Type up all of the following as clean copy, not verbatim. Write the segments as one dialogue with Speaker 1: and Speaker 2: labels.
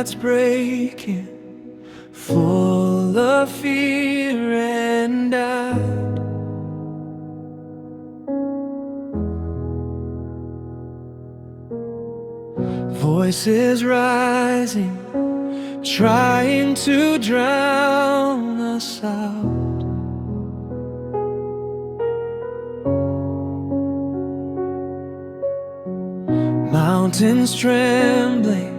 Speaker 1: that's breaking, full of fear and doubt. Voices rising, trying to drown us out. Mountains trembling,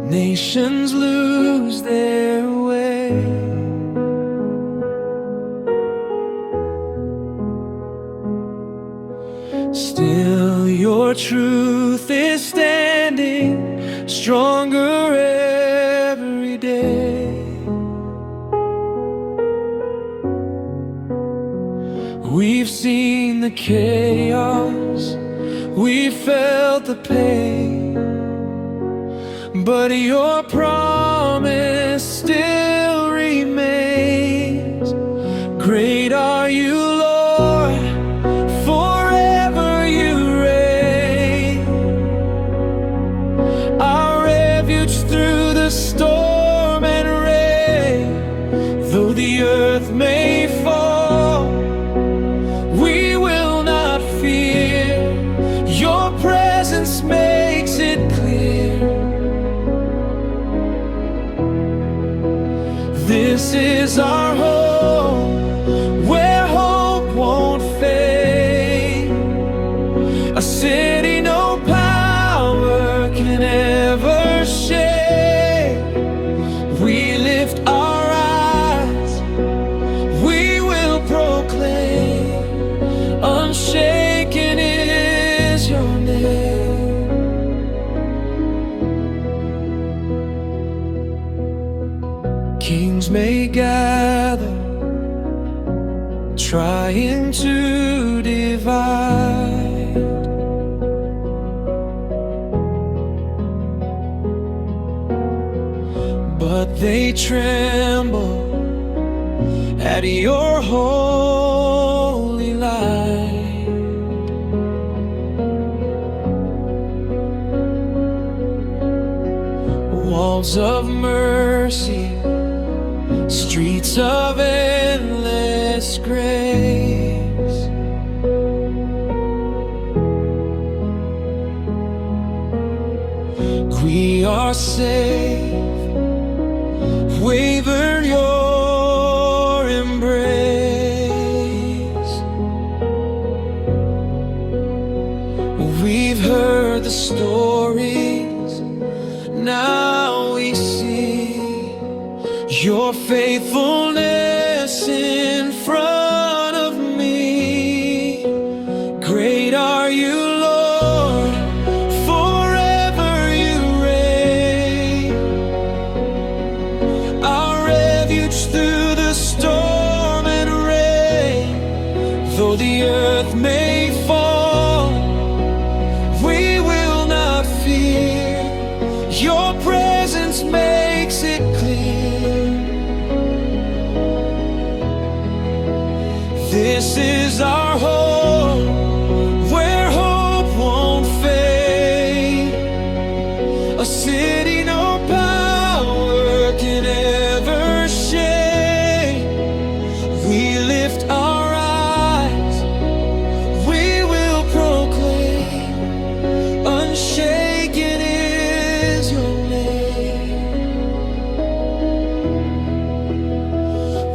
Speaker 1: nations lose their way. Still your truth is standing stronger every day. We've seen the chaos, we felt the pain, but your promise still remains. Great are you, Lord, forever you reign. Our refuge through the storm and rain. Though the earth may fall, we will not fear. Your presence makes it clear. This is our home, where hope won't fade. A city no power can ever shake. We lift our eyes, we will proclaim, unshaken is your name. Kings may gather, trying to divide, but they tremble at your holy light. Walls of mercy, streets of endless grace. We are safe, wavered your embrace. We've heard the stories, now we see your faithfulness in front of me. Great are you, Lord, forever you reign. Our refuge through the storm and rain. Though the earth may fall, we will not fear. Your presence makes it clear. This is our home, where hope won't fade. A city no power can ever shake. We lift our eyes, we will proclaim, unshaken is your name.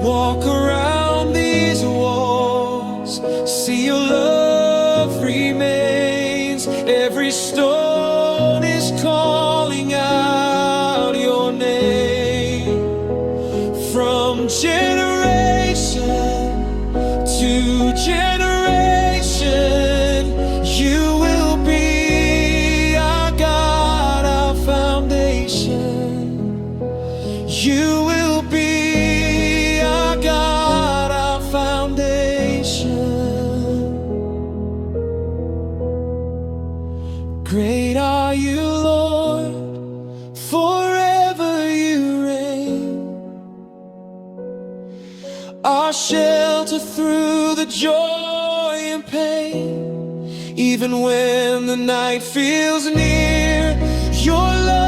Speaker 1: Walk around these walls, see your love remains. Every stone is calling out your name. From generation to generation, you will be our God, our foundation. You will be our God, our foundation. Great are you, Lord, forever you reign. Our shelter through the joy and pain. Even when the night feels near, your love